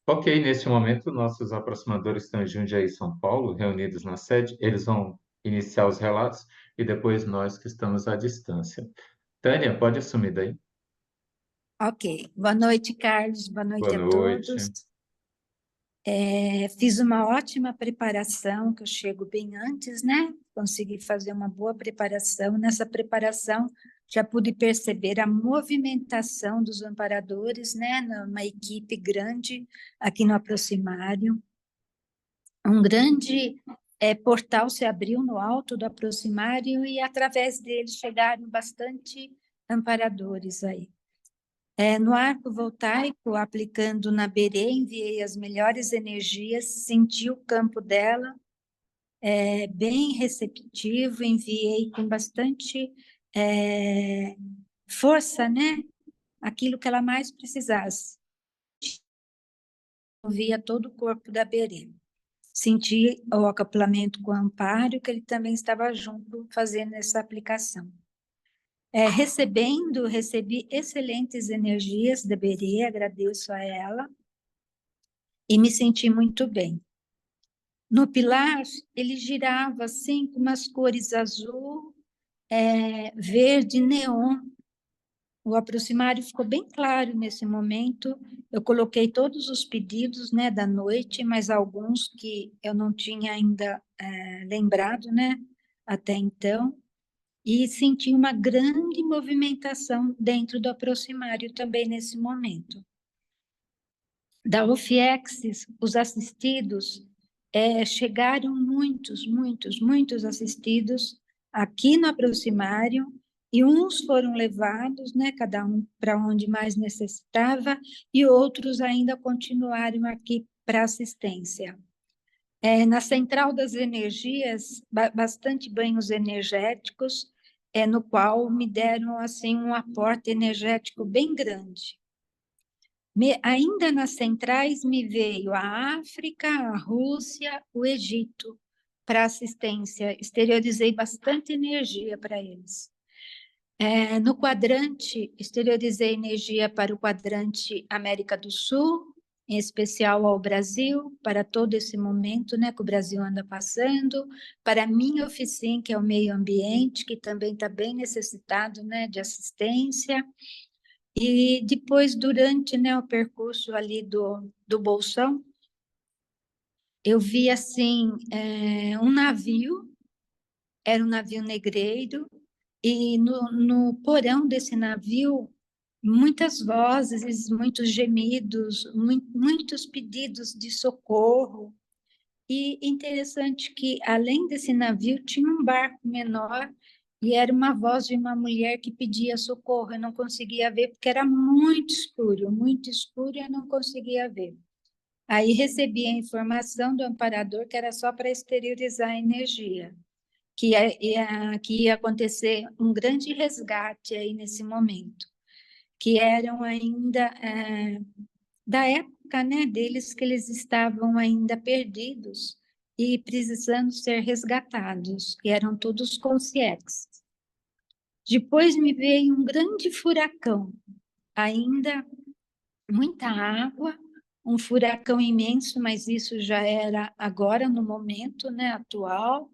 Ok, neste momento, nossos aproximadores estão em Jundiaí, São Paulo, reunidos na sede. Eles vão iniciar os relatos e depois nós que estamos à distância. Tânia, pode assumir daí. Ok. Boa noite, Carlos. Boa Boa noite a todos. noite. Fiz uma ótima preparação, que eu chego bem antes, né? Consegui fazer uma boa preparação. Nessa preparação, já pude perceber a movimentação dos amparadores, né? Numa equipe grande aqui no Aproximário. Um grande portal se abriu no alto do Aproximário e, através dele, chegaram bastante amparadores aí. No arco voltaico, aplicando na Berê, enviei as melhores energias, senti o campo dela, bem receptivo, enviei com bastante força, né? Aquilo que ela mais precisasse. Via todo o corpo da Berê. Senti o acoplamento com o Amparo, que ele também estava junto fazendo essa aplicação. Recebi excelentes energias da Berê, agradeço a ela, e me senti muito bem. No pilar, ele girava assim, com umas cores azul, verde, neon. O aproximário ficou bem claro nesse momento. Eu coloquei todos os pedidos, né, da noite, mas alguns que eu não tinha ainda lembrado, né, até então. E senti uma grande movimentação dentro do aproximário também nesse momento. Da UFIEXS, os assistidos, chegaram muitos assistidos aqui no Aproximário, e uns foram levados, né, cada um para onde mais necessitava, e outros ainda continuaram aqui para assistência. Na Central das Energias, bastante banhos energéticos, no qual me deram assim um aporte energético bem grande. Ainda nas centrais me veio a África, a Rússia, o Egito para assistência. Exteriorizei bastante energia para eles. No quadrante, exteriorizei energia para o quadrante América do Sul, em especial ao Brasil, para todo esse momento, né, que o Brasil anda passando, para a minha oficina, que é o meio ambiente, que também está bem necessitado, né, de assistência. E depois, durante, né, o percurso ali do Bolsão, eu vi, assim, um navio, era um navio negreiro, e no porão desse navio, muitas vozes, muitos gemidos, muitos pedidos de socorro. E interessante que, além desse navio, tinha um barco menor, e era uma voz de uma mulher que pedia socorro. Eu não conseguia ver, porque era muito escuro, e eu não conseguia ver. Aí recebi a informação do amparador que era só para exteriorizar a energia, que ia acontecer um grande resgate aí nesse momento, que eram ainda da época, né, deles, que eles estavam ainda perdidos e precisando ser resgatados, que eram todos conscientes. Depois me veio um grande furacão, ainda muita água, um furacão imenso, mas isso já era agora, no momento, né, atual,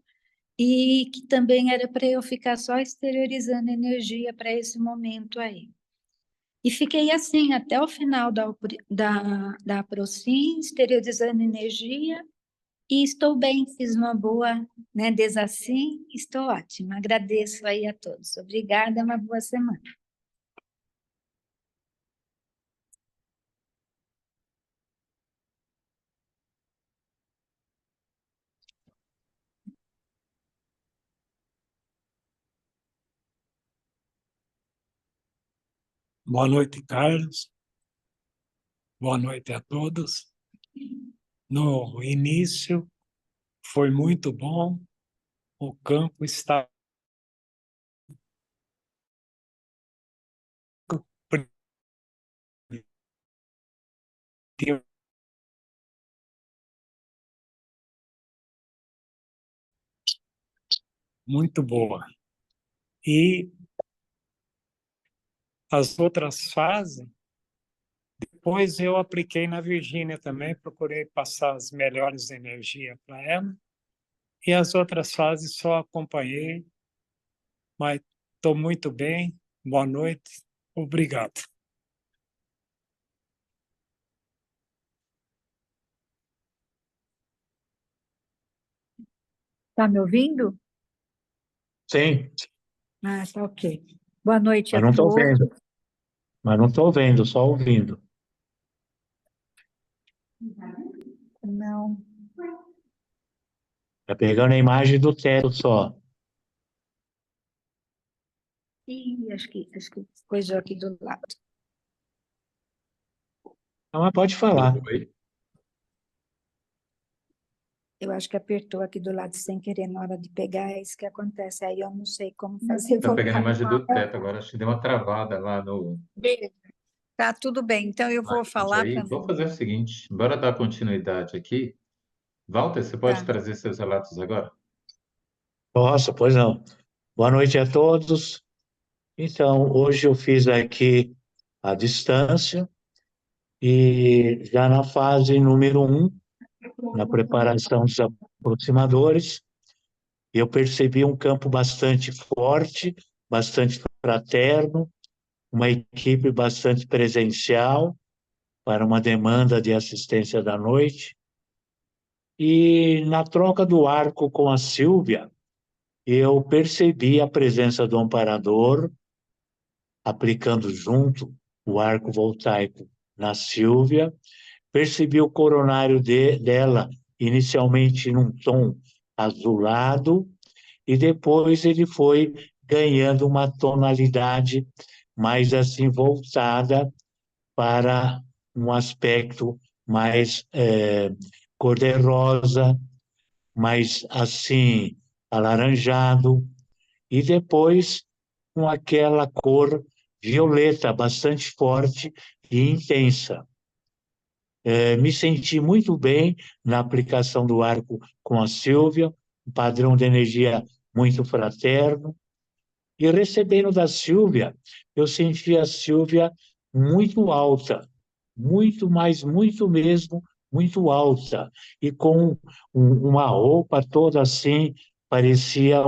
e que também era para eu ficar só exteriorizando energia para esse momento aí. E fiquei assim até o final da Procin, exteriorizando energia, e estou bem, fiz uma boa, né, desassim, estou ótima. Agradeço aí a todos. Obrigada, uma boa semana. Boa noite, Carlos. Boa noite a todos. No início foi muito bom, o campo está muito boa. E as outras fases, Depois eu apliquei na Virgínia também, procurei passar as melhores energias para ela. E as outras fases só acompanhei, mas estou muito bem. Boa noite. Obrigado. Está me ouvindo? Sim, Ah, tá ok. Boa noite mas a não estou todos. vendo. Mas não estou vendo, só ouvindo. Não, Está pegando a imagem do teto só. ih, acho que coisou aqui do lado. Não, mas pode falar. Oi? Eu acho que apertou aqui do lado sem querer na hora de pegar, é isso que acontece. Aí eu não sei como fazer Tá pegando a voltar imagem do igual. teto agora. Acho que deu uma travada lá no Tá, tudo bem. Então eu vou vídeo falar aí. também. Vou fazer o seguinte, bora dar continuidade aqui. Walter, você pode Tá. trazer seus relatos agora? Nossa, pois não. Boa noite a todos. Então, hoje eu fiz aqui a distância e já na fase número 1, na preparação dos aproximadores, eu percebi um campo bastante forte, bastante fraterno, uma equipe bastante presencial para uma demanda de assistência da noite. E na troca do arco com a Silvia, eu percebi a presença do amparador, aplicando junto o arco voltaico na Silvia, percebi o coronário dela, inicialmente num tom azulado, e depois ele foi ganhando uma tonalidade mais assim voltada para um aspecto mais cor-de-rosa, mais assim alaranjado, e depois com aquela cor violeta bastante forte e intensa. Me senti muito bem na aplicação do arco com a Silvia, um padrão de energia muito fraterno, e recebendo da Silvia, eu senti a Silvia muito alta, muito mais, muito mesmo, muito alta, e com uma roupa toda assim, parecia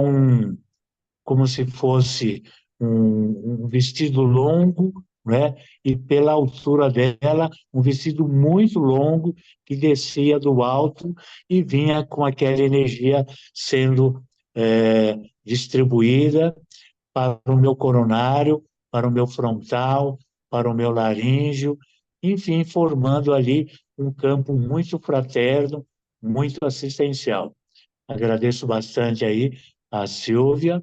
como se fosse um vestido longo, né? E pela altura dela, um vestido muito longo que descia do alto e vinha com aquela energia sendo distribuída para o meu coronário, para o meu frontal, para o meu laríngeo, enfim, formando ali um campo muito fraterno, muito assistencial. Agradeço bastante aí a Silvia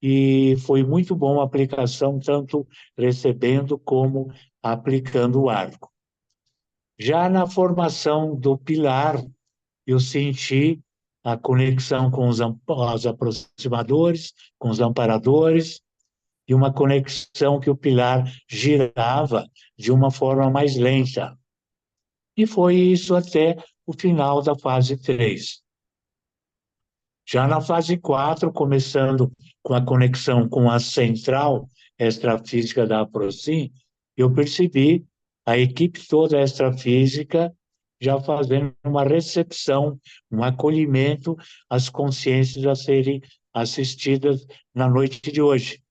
e foi muito bom a aplicação, tanto recebendo como aplicando o arco. Já na formação do pilar, eu senti a conexão com os aproximadores, com os amparadores, e uma conexão que o pilar girava de uma forma mais lenta. E foi isso até o final da fase 3. Já na fase 4, começando com a conexão com a central extrafísica da APROCIM, eu percebi a equipe toda extrafísica já fazendo uma recepção, um acolhimento às consciências a serem assistidas na noite de hoje.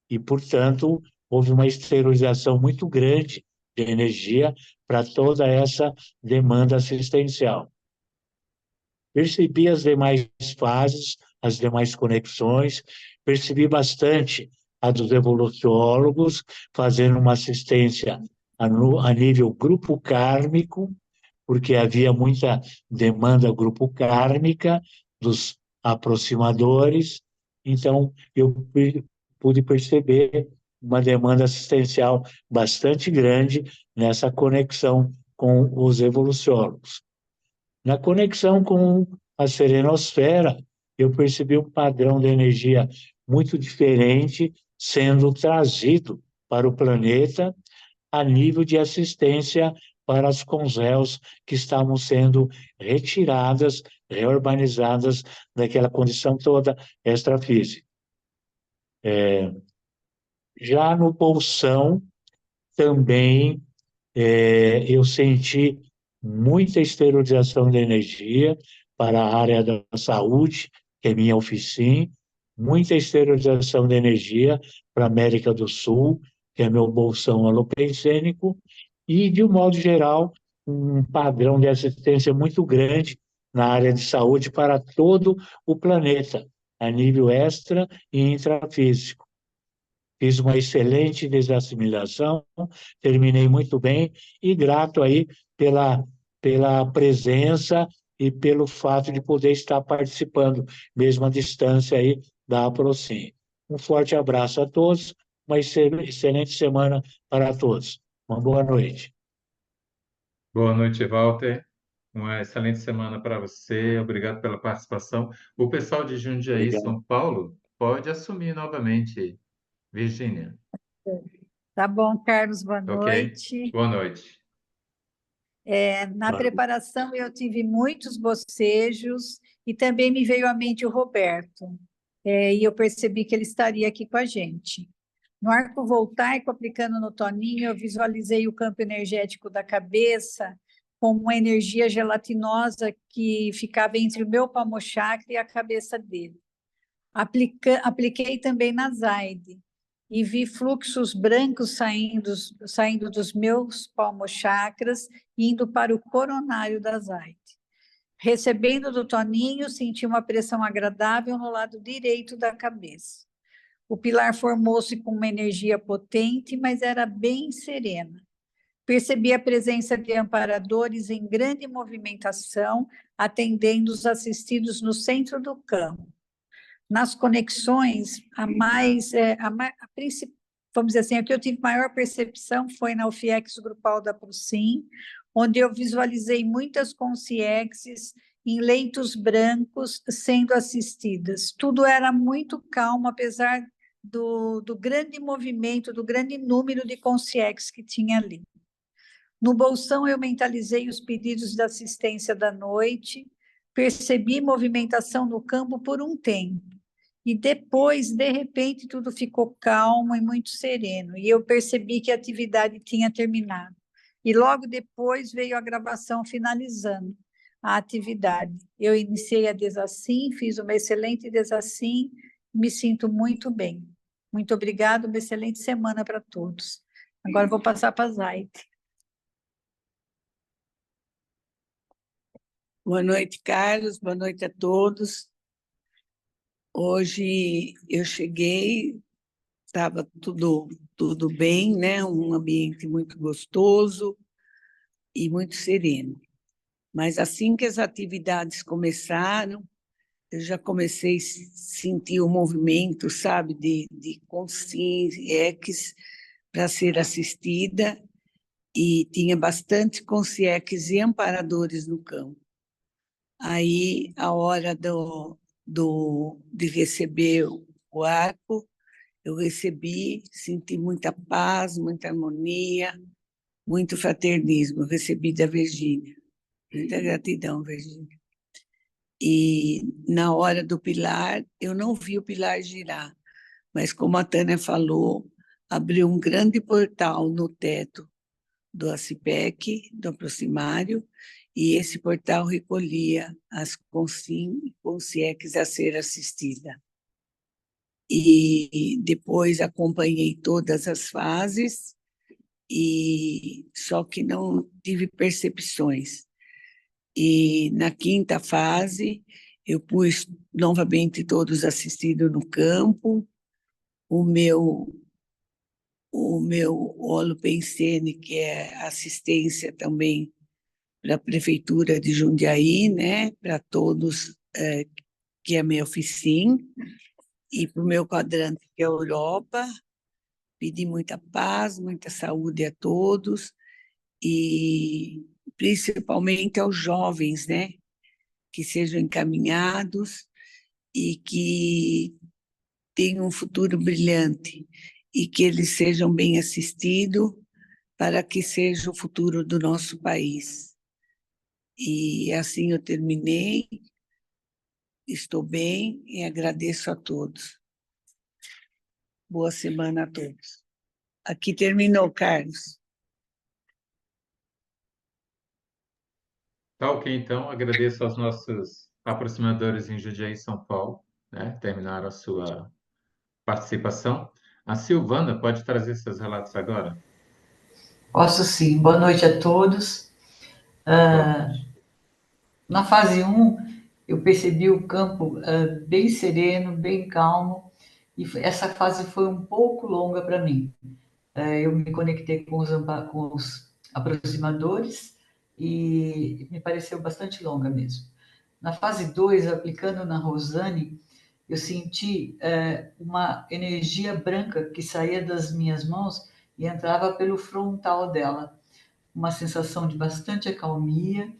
E, portanto, houve uma esterilização muito grande de energia para toda essa demanda assistencial. Percebi as demais fases, as demais conexões, percebi bastante a dos evoluciólogos, fazendo uma assistência a nível grupo kármico, porque havia muita demanda grupo kármica dos aproximadores, então eu pude perceber uma demanda assistencial bastante grande nessa conexão com os evoluciólogos. Na conexão com a serenosfera, eu percebi um padrão de energia muito diferente sendo trazido para o planeta a nível de assistência para as conséus que estavam sendo retiradas, reurbanizadas daquela condição toda extrafísica. Já no bolsão, também Eu senti muita esterilização de energia para a área da saúde, que é minha oficina, muita esterilização de energia para a América do Sul, que é meu bolsão alopecênico, e, de um modo geral, um padrão de assistência muito grande na área de saúde para todo o planeta, a nível extra e intrafísico. Fiz uma excelente desassimilação, terminei muito bem e grato aí pela presença e pelo fato de poder estar participando, mesmo à distância aí, da Aprocim. Um forte abraço a todos, uma excelente semana para todos. Uma boa noite. Boa noite, Walter. Uma excelente semana para você. Obrigado pela participação. O pessoal de Jundiaí, Obrigado. São Paulo, pode assumir novamente, Virgínia. Tá bom, Carlos, boa Ok? noite. Boa noite. Na Boa noite. preparação, eu tive muitos bocejos e também me veio à mente o Roberto. E eu percebi que ele estaria aqui com a gente. No arco voltaico, aplicando no Toninho, eu visualizei o campo energético da cabeça com uma energia gelatinosa que ficava entre o meu palmo-chakra e a cabeça dele. Apliquei também na Zaide e vi fluxos brancos saindo dos meus palmo-chakras e indo para o coronário da Zaide. Recebendo do Toninho, senti uma pressão agradável no lado direito da cabeça. O pilar formou-se com uma energia potente, mas era bem serena. Percebi a presença de amparadores em grande movimentação, atendendo os assistidos no centro do campo. Nas conexões, vamos dizer assim, a que eu tive maior percepção foi na UFIEX grupal da Prusim, onde eu visualizei muitas consciências em leitos brancos sendo assistidas. Tudo era muito calmo, apesar do grande movimento, do grande número de consciências que tinha ali. No bolsão, eu mentalizei os pedidos de assistência da noite, percebi movimentação no campo por um tempo. E depois, de repente, tudo ficou calmo e muito sereno. E eu percebi que a atividade tinha terminado. E logo depois veio a gravação finalizando a atividade. Eu iniciei a Desassim, fiz uma excelente Desassim, me sinto muito bem. Muito obrigada, uma excelente semana para todos. Agora vou passar para a Zaide. Boa noite, Carlos. Boa noite a todos. Hoje eu cheguei, estava tudo bem, né? Um ambiente muito gostoso e muito sereno. Mas assim que as atividades começaram, eu já comecei a sentir o movimento, sabe, de consciência para ser assistida, e tinha bastante consciências e amparadores no campo. Aí, a hora de receber o arco, eu recebi, senti muita paz, muita harmonia, muito fraternismo. Eu recebi da Virgínia. Muita gratidão, Virgínia. E na hora do pilar, eu não vi o pilar girar, mas como a Tânia falou, abriu um grande portal no teto do ACIPEC, do aproximário, e esse portal recolhia as consciências a ser assistida. E depois acompanhei todas as fases, e só que não tive percepções. E na quinta fase, eu pus novamente todos assistidos no campo, o meu Holopensene, que é assistência também para a Prefeitura de Jundiaí, né? Para todos, que é a minha oficina, e para o meu quadrante, que é a Europa. Pedi muita paz, muita saúde a todos, e principalmente aos jovens, né? Que sejam encaminhados e que tenham um futuro brilhante, e que eles sejam bem assistidos para que seja o futuro do nosso país. E assim eu terminei, estou bem e agradeço a todos. Boa semana a todos. Aqui terminou, Carlos. Tá ok, então. Agradeço aos nossos aproximadores em Jundiaí, São Paulo, né? Terminaram a sua participação. A Silvana pode trazer seus relatos agora? Posso sim. Boa noite a todos. Boa noite. Na fase um, eu percebi o campo bem sereno, bem calmo, e essa fase foi um pouco longa para mim. Eu me conectei com os aproximadores e me pareceu bastante longa mesmo. Na fase 2, aplicando na Rosane, eu senti uma energia branca que saía das minhas mãos e entrava pelo frontal dela, uma sensação de bastante acalmia,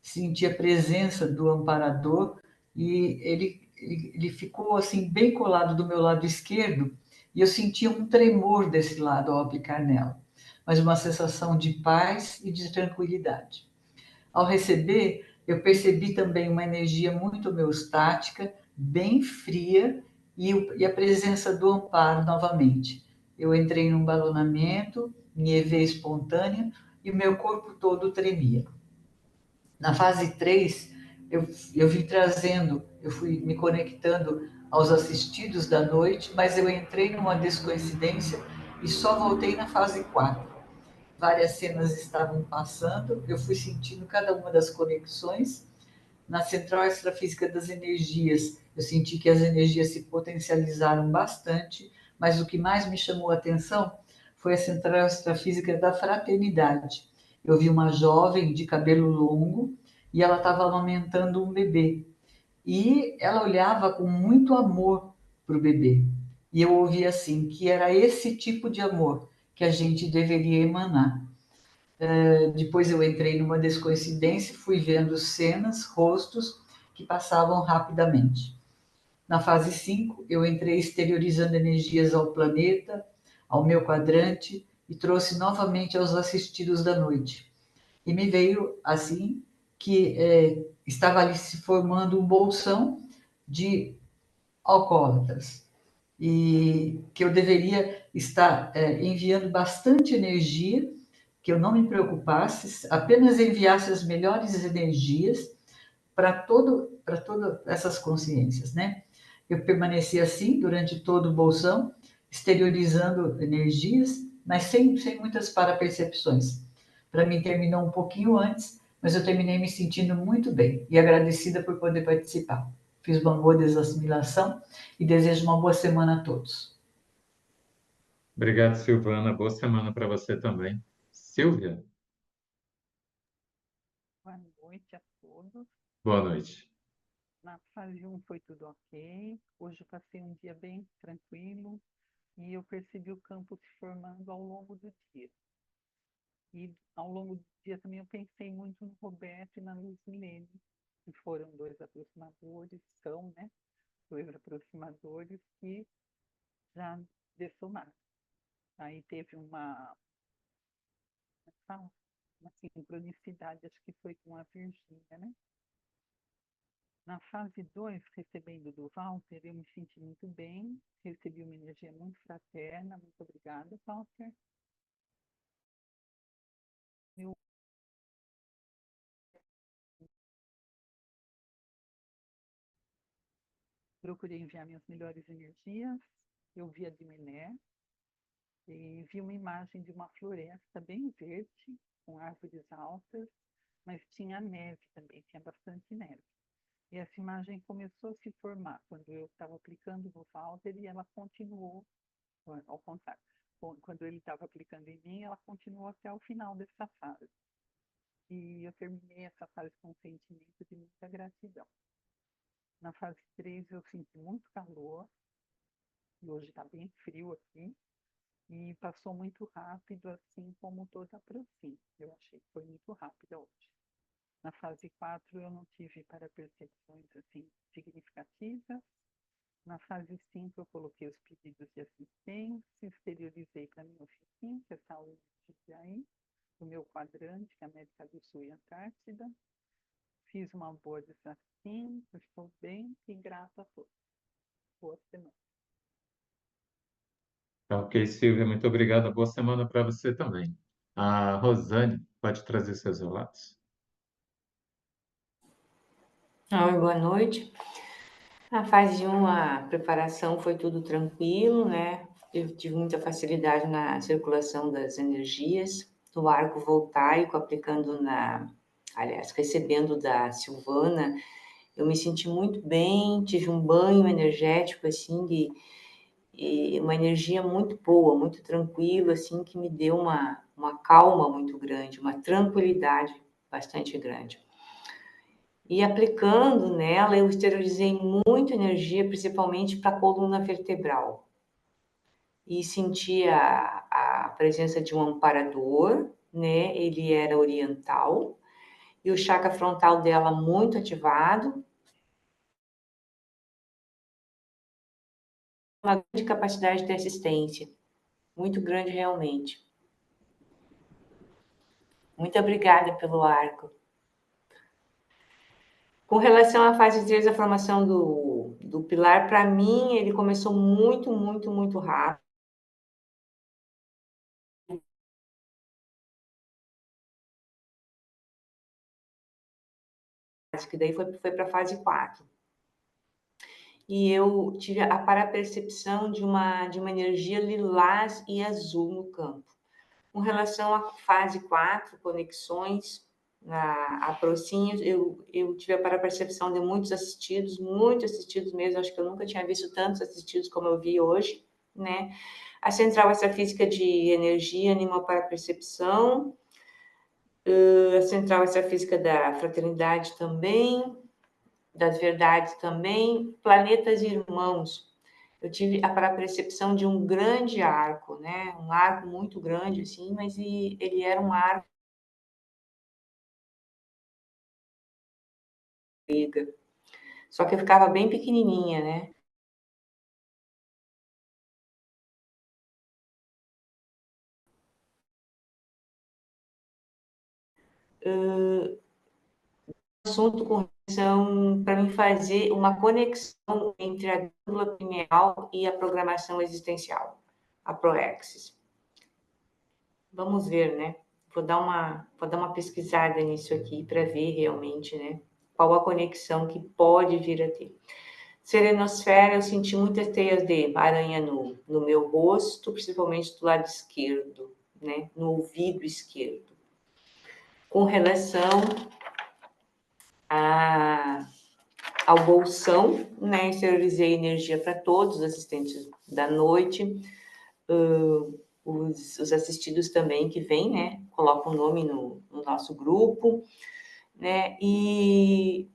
senti a presença do amparador e ele ficou assim bem colado do meu lado esquerdo e eu sentia um tremor desse lado ao aplicar nela, mas uma sensação de paz e de tranquilidade. Ao receber, eu percebi também uma energia muito homeostática, bem fria e a presença do amparo novamente. Eu entrei num balonamento, nievei espontânea e o meu corpo todo tremia. Na fase 3, eu vim trazendo, eu fui me conectando aos assistidos da noite, mas eu entrei numa descoincidência e só voltei na fase 4. Várias cenas estavam passando, eu fui sentindo cada uma das conexões. Na central extrafísica das energias, eu senti que as energias se potencializaram bastante, mas o que mais me chamou a atenção foi a central extrafísica da fraternidade. Eu vi uma jovem de cabelo longo e ela estava amamentando um bebê. E ela olhava com muito amor para o bebê. E eu ouvi assim, que era esse tipo de amor que a gente deveria emanar. Depois eu entrei numa descoincidência, fui vendo cenas, rostos que passavam rapidamente. Na fase 5, eu entrei exteriorizando energias ao planeta, ao meu quadrante, e trouxe novamente aos assistidos da noite. E me veio assim que estava ali se formando um bolsão de alcoólatras e que eu deveria estar enviando bastante energia, que eu não me preocupasse, apenas enviasse as melhores energias para todas essas consciências, né? Eu permaneci assim durante todo o bolsão, exteriorizando energias, mas sem muitas parapercepções. Para mim terminou um pouquinho antes, mas eu terminei me sentindo muito bem e agradecida por poder participar. Fiz uma boa desassimilação e desejo uma boa semana a todos. Obrigado, Silvana. Boa semana para você também. Silvia, Boa noite a todos. boa noite. Na fase 1 foi tudo ok. Hoje eu passei um dia bem tranquilo e eu percebi o campo se formando ao longo do dia. E ao longo do dia também eu pensei muito no Roberto e na Luz Milene, que foram dois aproximadores, são, né? Dois aproximadores que já dessomaram. Aí teve uma sincronicidade, acho que foi com a Virgínia, né? Na fase 2, recebendo do Walter, eu me senti muito bem, recebi uma energia muito fraterna, muito obrigada, Walter. Eu procurei enviar minhas melhores energias, eu vi a Dimené e vi uma imagem de uma floresta bem verde, com árvores altas, mas tinha neve também, tinha bastante neve. E essa imagem começou a se formar quando eu estava aplicando no Walter e ela continuou, ao contrário. Quando ele estava aplicando em mim, ela continuou até o final dessa fase. E eu terminei essa fase com um sentimento de muita gratidão. Na fase 3 eu senti muito calor, e hoje está bem frio aqui, e passou muito rápido, assim como toda a Procin. Eu achei que foi muito rápida hoje. Na fase 4 eu não tive para-percepções assim, significativas. Na fase 5 eu coloquei os pedidos de assistência, exteriorizei para minha oficina, que é saúde de aí, o meu quadrante, que é América do Sul e Antártida. Fiz uma boa desafio, estou bem e grata a todos. Boa semana. Tá ok, Silvia, muito obrigado. Boa semana para você também. A Rosane pode trazer seus relatos? Oi, boa noite. Na fase 1, a preparação foi tudo tranquilo, né? Eu tive muita facilidade na circulação das energias, do arco voltaico, aliás, recebendo da Silvana, eu me senti muito bem, tive um banho energético, assim, e uma energia muito boa, muito tranquila, assim, que me deu uma calma muito grande, uma tranquilidade bastante grande. E aplicando nela, eu esterilizei muito energia, principalmente para a coluna vertebral. E senti a presença de um amparador, né? Ele era oriental, e o chakra frontal dela muito ativado, uma grande capacidade de assistência, muito grande realmente. Muito obrigada pelo arco. Com relação à fase 3 da formação do pilar, para mim, ele começou muito, muito, muito rápido. Que daí foi para a fase 4. E eu tive a parapercepção de uma energia lilás e azul no campo. Com relação à fase 4, conexões, a procinhos, eu tive a parapercepção de muitos assistidos mesmo, acho que eu nunca tinha visto tantos assistidos como eu vi hoje, né? A central extrafísica de energia anima para a percepção, a central extrafísica da fraternidade também, das verdades também, planetas irmãos. Eu tive a percepção de um grande arco, né? Um arco muito grande, assim, mas ele era um arco grega. Só que eu ficava bem pequenininha, né? Assunto com relação para mim fazer uma conexão entre a glândula pineal e a programação existencial, a Proexis. Vamos ver, né? Vou dar uma pesquisada nisso aqui para ver realmente, né? Qual a conexão que pode vir a ter. Serenosfera, eu senti muitas teias de aranha no meu rosto, principalmente do lado esquerdo, né? No ouvido esquerdo. Com relação ao bolsão, né? Exteriorizei energia para todos os assistentes da noite, os assistidos também que vêm, né? Colocam o nome no nosso grupo, né? E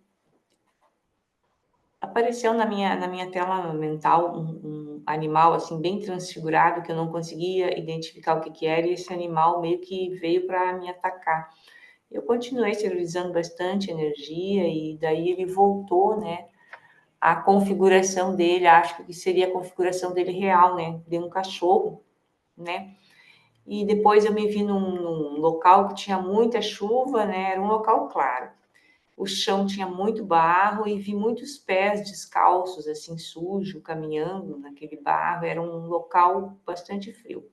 apareceu na minha tela mental um animal assim bem transfigurado que eu não conseguia identificar o que era, e esse animal meio que veio para me atacar. Eu continuei esterilizando bastante energia e daí ele voltou, né? A configuração dele, acho que seria a configuração dele real, né? De um cachorro, né? E depois eu me vi num local que tinha muita chuva, né? Era um local claro. O chão tinha muito barro e vi muitos pés descalços, assim, sujo, caminhando naquele barro. Era um local bastante frio,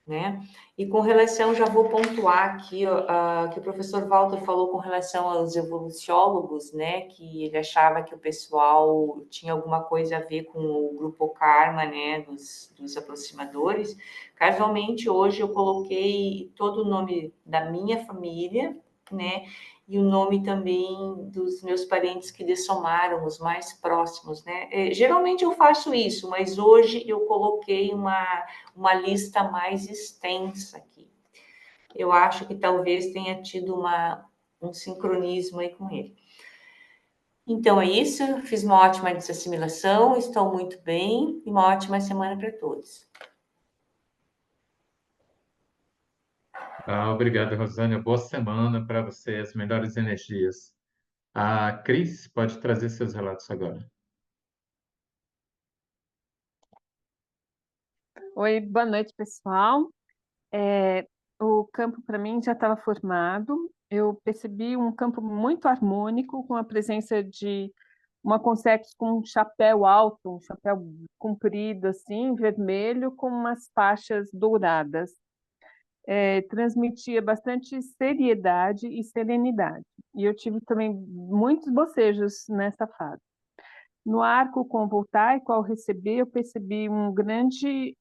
né? E com relação, já vou pontuar aqui, ó, que o professor Walter falou com relação aos evoluciólogos, né? Que ele achava que o pessoal tinha alguma coisa a ver com o grupo Karma, né? Dos aproximadores. Casualmente, hoje eu coloquei todo o nome da minha família, né? E o nome também dos meus parentes que dessomaram, os mais próximos, né? Geralmente eu faço isso, mas hoje eu coloquei uma lista mais extensa aqui. Eu acho que talvez tenha tido um sincronismo aí com ele. Então é isso, fiz uma ótima desassimilação, estou muito bem e uma ótima semana para todos. Obrigado, Rosânia. Boa semana para você, as melhores energias. A Cris pode trazer seus relatos agora. Oi, boa noite, pessoal. O campo, para mim, já estava formado. Eu percebi um campo muito harmônico, com a presença de uma consex com um chapéu alto, um chapéu comprido, assim, vermelho, com umas faixas douradas. transmitia bastante seriedade e serenidade. E eu tive também muitos bocejos nessa fase. No arco convoltaico, ao receber, eu percebi um grande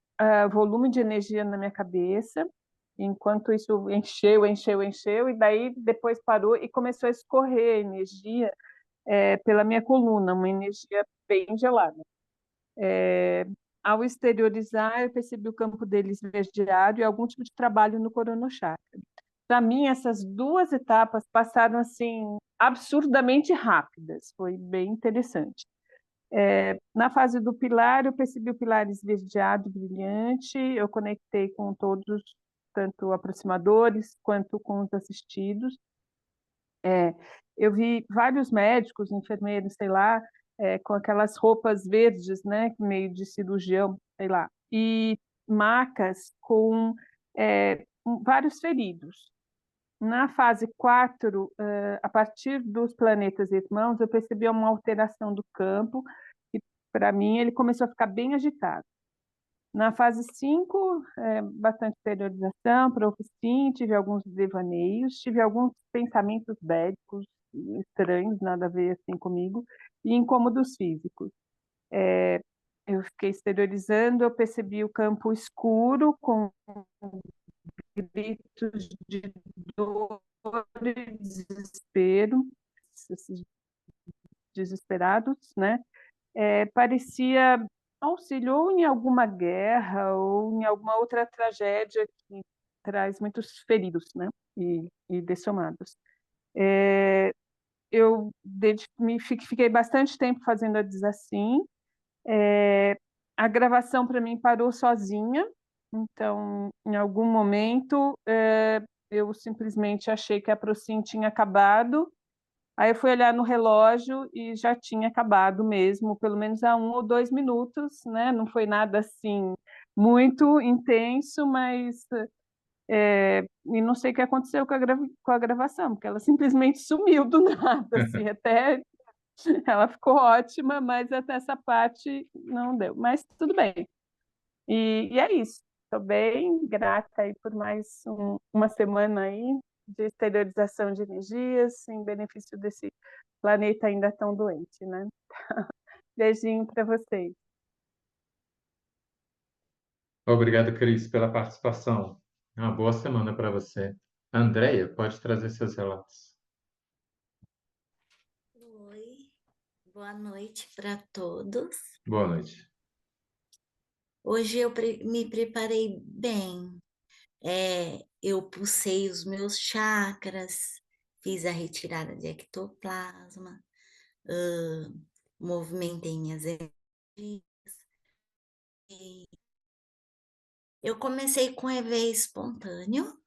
volume de energia na minha cabeça, enquanto isso encheu, e daí depois parou e começou a escorrer a energia pela minha coluna, uma energia bem gelada. Ao exteriorizar, eu percebi o campo dele esverdeado e algum tipo de trabalho no coronochakra. Para mim, essas duas etapas passaram assim absurdamente rápidas, foi bem interessante. Na fase do pilar, eu percebi o pilar esverdeado, brilhante, eu conectei com todos, tanto aproximadores quanto com os assistidos. Eu vi vários médicos, enfermeiros, sei lá, com aquelas roupas verdes, né, meio de cirurgião, sei lá, e macas com vários feridos. Na fase 4, a partir dos planetas irmãos, eu percebi uma alteração do campo, e para mim ele começou a ficar bem agitado. Na fase 5, bastante exteriorização, sim, tive alguns devaneios, tive alguns pensamentos bélicos estranhos, nada a ver assim comigo, e incômodos físicos. Eu fiquei exteriorizando, eu percebi o campo escuro, com gritos de dor e desespero, esses desesperados, né? Parecia auxiliou em alguma guerra ou em alguma outra tragédia que traz muitos feridos, né? E dessomados. Eu fiquei bastante tempo fazendo a Desassim. A gravação para mim parou sozinha, então em algum momento eu simplesmente achei que a Procin tinha acabado. Aí eu fui olhar no relógio e já tinha acabado mesmo, pelo menos há 1 ou 2 minutos, né? Não foi nada assim muito intenso, mas e não sei o que aconteceu com a gravação, porque ela simplesmente sumiu do nada, assim, até ela ficou ótima, mas até essa parte não deu. Mas tudo bem. E é isso. Estou bem grata aí por mais uma semana aí de exteriorização de energias em benefício desse planeta ainda tão doente, né? Beijinho para vocês. Obrigado, Cris, pela participação. Uma boa semana para você. Andréia, pode trazer seus relatos. Oi, boa noite para todos. Boa noite. Hoje eu me preparei bem. Eu pulsei os meus chakras, fiz a retirada de ectoplasma, movimentei minhas energias. Eu comecei com EV espontâneo,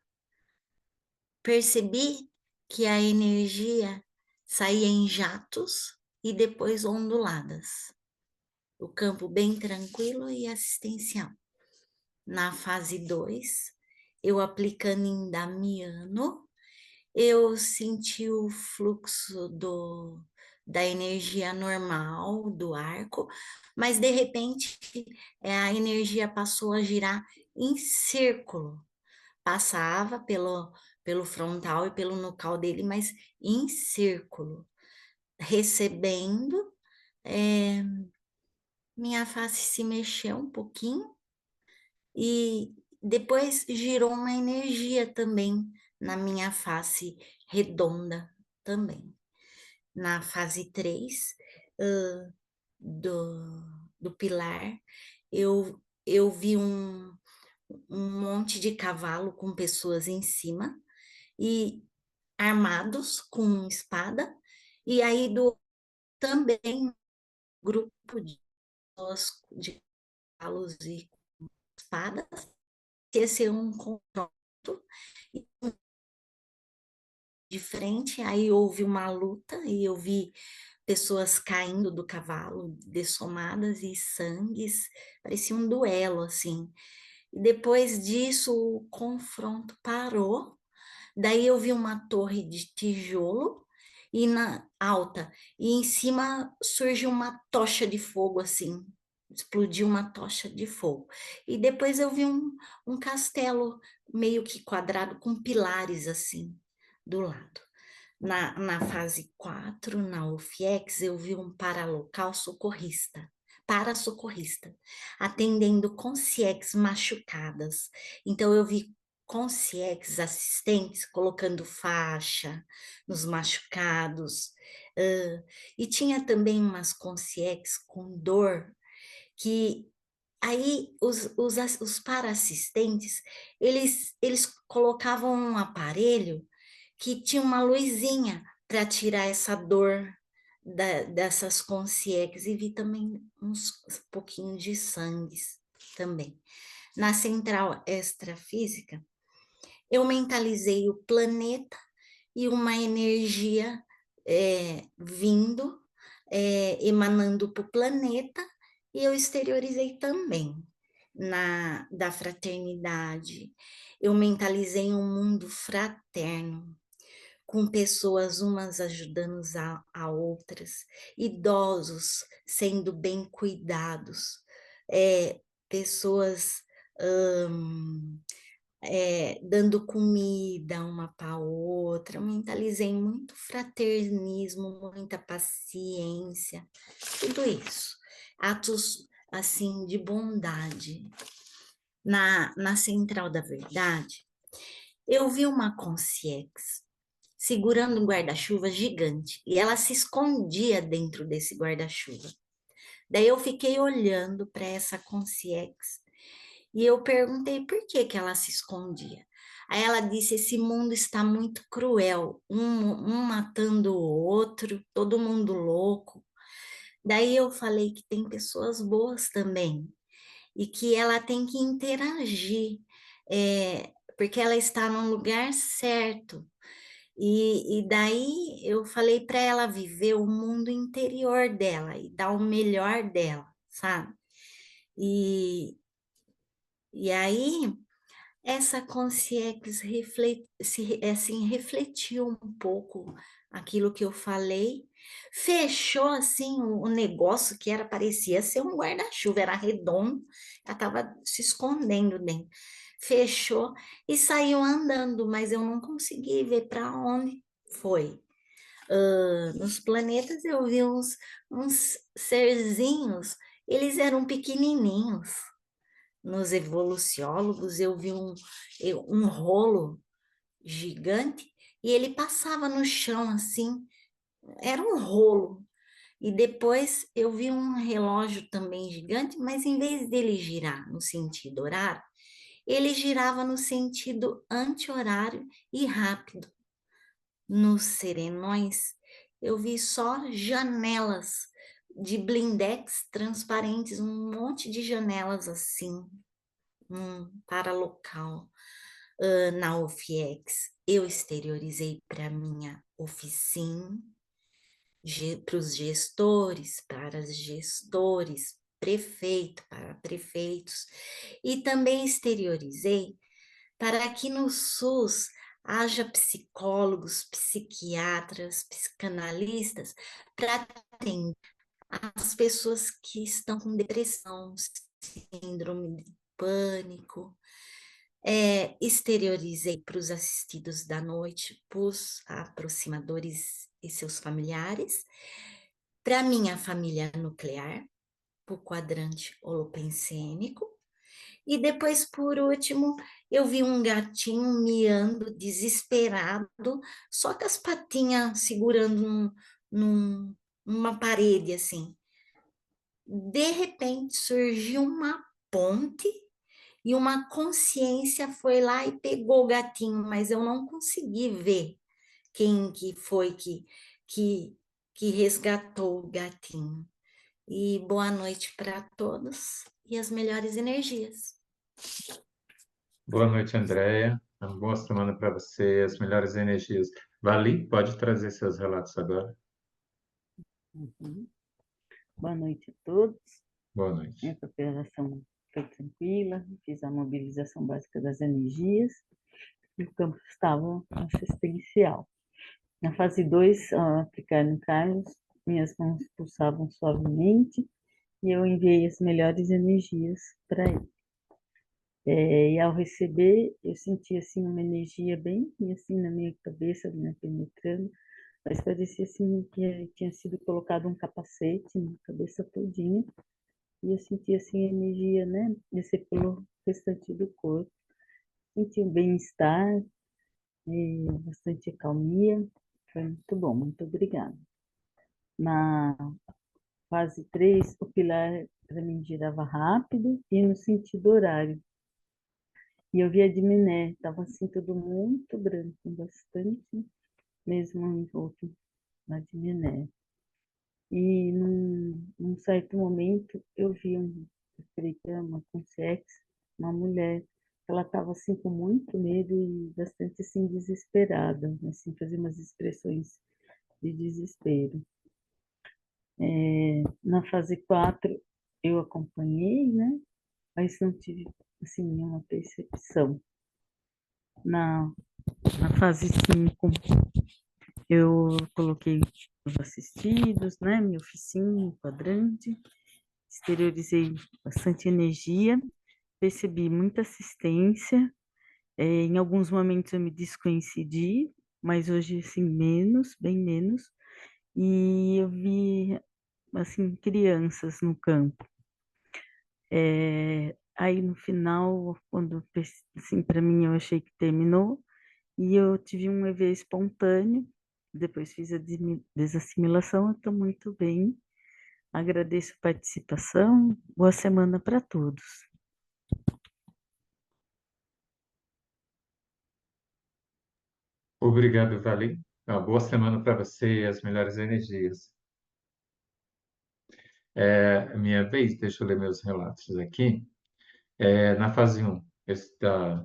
percebi que a energia saía em jatos e depois onduladas. O campo bem tranquilo e assistencial. Na fase 2, eu aplicando em Damiano, eu senti o fluxo da energia normal do arco, mas de repente a energia passou a girar em círculo. Passava pelo frontal e pelo nucal dele, mas em círculo, recebendo. Minha face se mexeu um pouquinho e depois girou uma energia também na minha face redonda também. Na fase 3 do pilar, eu vi um monte de cavalo com pessoas em cima e armados com espada, e aí também grupo de pessoas de cavalos e espadas, ia ser um confronto de frente, aí houve uma luta e eu vi pessoas caindo do cavalo, dessomadas e sangues, parecia um duelo, assim. E depois disso, o confronto parou, daí eu vi uma torre de tijolo alta, e em cima surgiu uma tocha de fogo, assim, explodiu uma tocha de fogo. E depois eu vi um castelo meio que quadrado com pilares assim do lado. Na fase 4, na UFIEX, eu vi um paralocal para-socorrista, atendendo consciex machucadas. Então, eu vi consciex assistentes colocando faixa nos machucados. E tinha também umas consciex com dor, que aí os para-assistentes, eles colocavam um aparelho que tinha uma luzinha para tirar essa dor dessas consciex, e vi também uns pouquinhos de sangue também. Na central extrafísica, eu mentalizei o planeta e uma energia vindo, emanando para o planeta, e eu exteriorizei também da fraternidade. Eu mentalizei um mundo fraterno, com pessoas umas ajudando a outras, idosos sendo bem cuidados, pessoas dando comida uma para a outra. Eu mentalizei muito fraternismo, muita paciência, tudo isso. Atos, assim, de bondade. Na Central da Verdade, eu vi uma consciex segurando um guarda-chuva gigante, e ela se escondia dentro desse guarda-chuva. Daí eu fiquei olhando para essa consciex, e eu perguntei por que ela se escondia. Aí ela disse: esse mundo está muito cruel, um matando o outro, todo mundo louco. Daí eu falei que tem pessoas boas também, e que ela tem que interagir, porque ela está num lugar certo. E daí eu falei para ela viver o mundo interior dela e dar o melhor dela, sabe? E aí essa consciência assim, refletiu um pouco aquilo que eu falei, fechou assim o negócio que parecia ser um guarda-chuva, era redondo, ela estava se escondendo dentro. Fechou e saiu andando, mas eu não consegui ver para onde foi. Nos planetas eu vi uns serzinhos, eles eram pequenininhos. Nos evoluciólogos eu vi um rolo gigante, e ele passava no chão assim, era um rolo. E depois eu vi um relógio também gigante, mas em vez dele girar no sentido horário, ele girava no sentido anti-horário e rápido. Nos serenões, eu vi só janelas de blindex transparentes, um monte de janelas assim, para local. Na UFIEX, eu exteriorizei para minha oficina, para os gestores, para as gestores, prefeito, para prefeitos, e também exteriorizei para que no SUS haja psicólogos, psiquiatras, psicanalistas para atender as pessoas que estão com depressão, síndrome de pânico. Exteriorizei para os assistidos da noite, para os aproximadores e seus familiares, para minha família nuclear, para o quadrante holopensênico, e depois, por último, eu vi um gatinho miando, desesperado, só com as patinhas segurando numa parede, assim. De repente, surgiu uma ponte, e uma consciência foi lá e pegou o gatinho, mas eu não consegui ver quem que foi que resgatou o gatinho. E boa noite para todos e as melhores energias. Boa noite, Andréia. Uma boa semana para você, as melhores energias. Vali, pode trazer seus relatos agora. Boa noite a todos. Boa noite. Essa operação foi tranquila, fiz a mobilização básica das energias e o campo estava assistencial. Na fase 2, ao aplicar no Carlos, minhas mãos pulsavam suavemente e eu enviei as melhores energias para ele. E ao receber, eu senti assim uma energia bem assim na minha cabeça, né, penetrando, mas parecia assim que tinha sido colocado um capacete na cabeça todinha, e eu senti assim a energia, né, descer pelo restante do corpo. Senti um bem-estar, bastante calmia, foi muito bom, muito obrigada. Na fase 3, o pilar para mim girava rápido e no sentido horário. E eu via de Miné, estava assim tudo muito branco, bastante mesmo envolto lá de Miné. E num certo momento eu vi uma consciência, uma mulher, ela estava assim com muito medo e bastante assim desesperada, assim fazia umas expressões de desespero. Na fase 4 eu acompanhei, né? Mas não tive assim nenhuma percepção. Na fase 5 eu coloquei os assistidos, né? Minha oficina, quadrante, exteriorizei bastante energia, percebi muita assistência. Em alguns momentos eu me descoincidi, mas hoje assim menos, bem menos. E eu vi assim crianças no campo. Aí no final, quando assim para mim eu achei que terminou, e eu tive um EV espontâneo, depois fiz a desassimilação, eu estou muito bem. Agradeço a participação, boa semana para todos. Obrigado, Vali. Uma boa semana para você e as melhores energias. Minha vez, deixa eu ler meus relatos aqui. Na fase 1,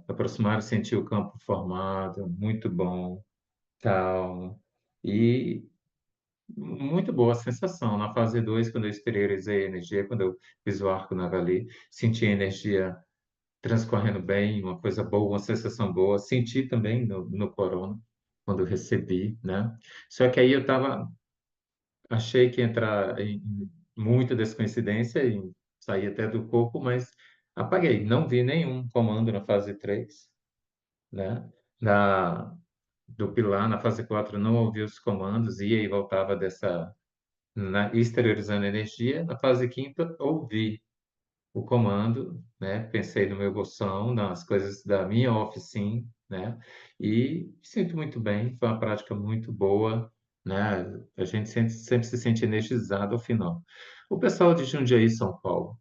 aproximar e sentir o campo formado, muito bom, calmo. E muito boa sensação. Na fase 2, quando eu exteriorizei a energia, quando eu fiz o arco na Vali, senti a energia transcorrendo bem, uma coisa boa, uma sensação boa. Senti também no corona, quando eu recebi, né? Só que aí achei que ia entrar em muita descoincidência e sair até do corpo, mas apaguei. Não vi nenhum comando na fase 3, né? Do pilar, na fase 4, não ouvi os comandos, ia e voltava exteriorizando energia. Na fase 5ª, ouvi o comando, né? Pensei no meu bolsão, nas coisas da minha oficina, né? E me sinto muito bem, foi uma prática muito boa, né? A gente sempre se sente energizado ao final. O pessoal de Jundiaí, São Paulo,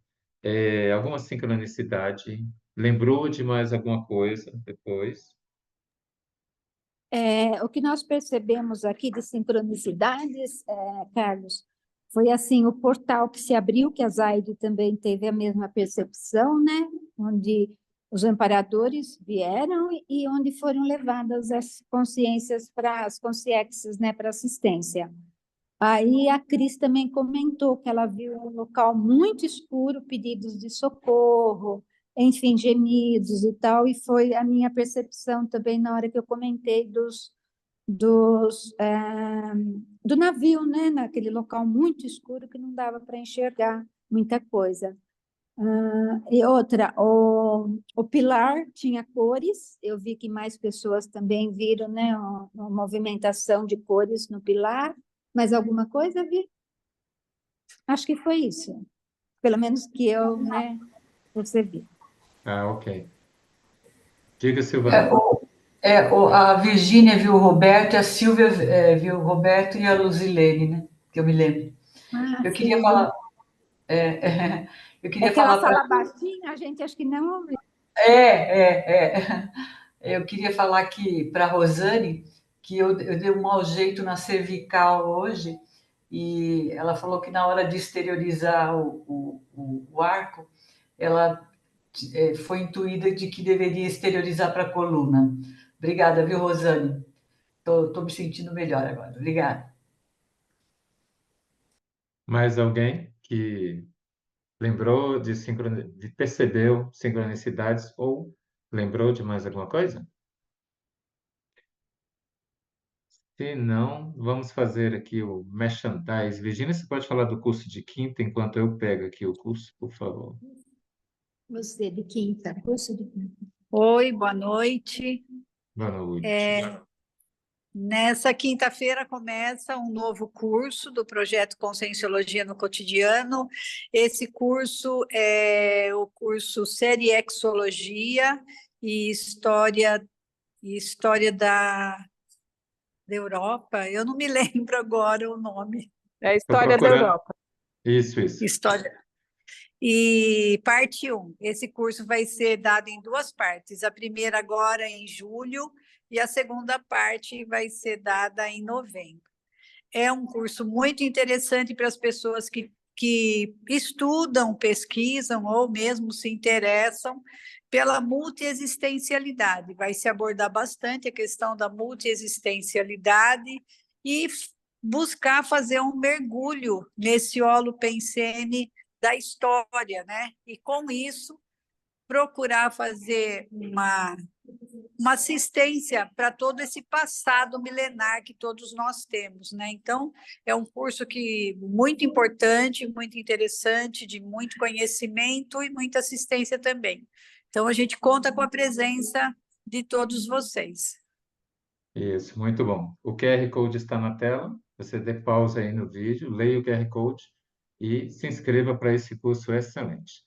alguma sincronicidade? Lembrou de mais alguma coisa depois? O que nós percebemos aqui de sincronicidades, Carlos, foi assim, o portal que se abriu, que a Zaide também teve a mesma percepção, né? Onde os amparadores vieram e onde foram levadas as consciências para as consciências, né, para assistência. Aí a Cris também comentou que ela viu um local muito escuro, pedidos de socorro, enfim, gemidos e tal, e foi a minha percepção também na hora que eu comentei do navio, né, naquele local muito escuro que não dava para enxergar muita coisa. E outra, o pilar tinha cores, eu vi que mais pessoas também viram, né, uma movimentação de cores no pilar. Mais alguma coisa, Vi? Acho que foi isso. Pelo menos que eu, né, percebi. Ah, ok. Diga, É, Silvana. o- a Virgínia viu o Roberto e a Silvia viu o Roberto e a Luzilene, né? Que eu me lembro. Ah, Eu queria sim, Vi. falar, eu É queria que ela falar para fala baixinho, a gente acho que não ouviu. é. Eu queria falar aqui para a Rosane que eu dei um mau jeito na cervical hoje e ela falou que na hora de exteriorizar o arco, ela foi intuída de que deveria exteriorizar para a coluna. Obrigada, viu, Rosane? Estou me sentindo melhor agora. Obrigada. Mais alguém que lembrou de percebeu sincronicidades ou lembrou de mais alguma coisa? Se não, vamos fazer aqui o merchandise. Virginia, você pode falar do curso de quinta enquanto eu pego aqui o curso, por favor? Você de quinta, curso de quinta. Oi, boa noite. Boa noite. Nessa quinta-feira começa um novo curso do projeto Conscienciologia no Cotidiano. Esse curso é o curso Seriexologia e História da Europa. Eu não me lembro agora o nome. É a Estou história da procurando. Europa. Isso. História. E parte 1. Esse curso vai ser dado em 2 partes. A primeira agora em julho e a segunda parte vai ser dada em novembro. É um curso muito interessante para as pessoas que estudam, pesquisam ou mesmo se interessam pela multiexistencialidade. Vai se abordar bastante a questão da multiexistencialidade e buscar fazer um mergulho nesse holopensene da história, né? E com isso procurar fazer uma assistência para todo esse passado milenar que todos nós temos, né? Então, é um curso muito importante, muito interessante, de muito conhecimento e muita assistência também. Então, a gente conta com a presença de todos vocês. Isso, muito bom. O QR Code está na tela. Você dê pausa aí no vídeo, leia o QR Code e se inscreva para esse curso excelente.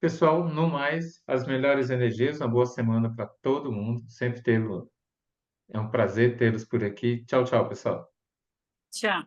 Pessoal, no mais, as melhores energias, uma boa semana para todo mundo. Sempre tê-lo. É um prazer tê-los por aqui. Tchau, pessoal. Tchau.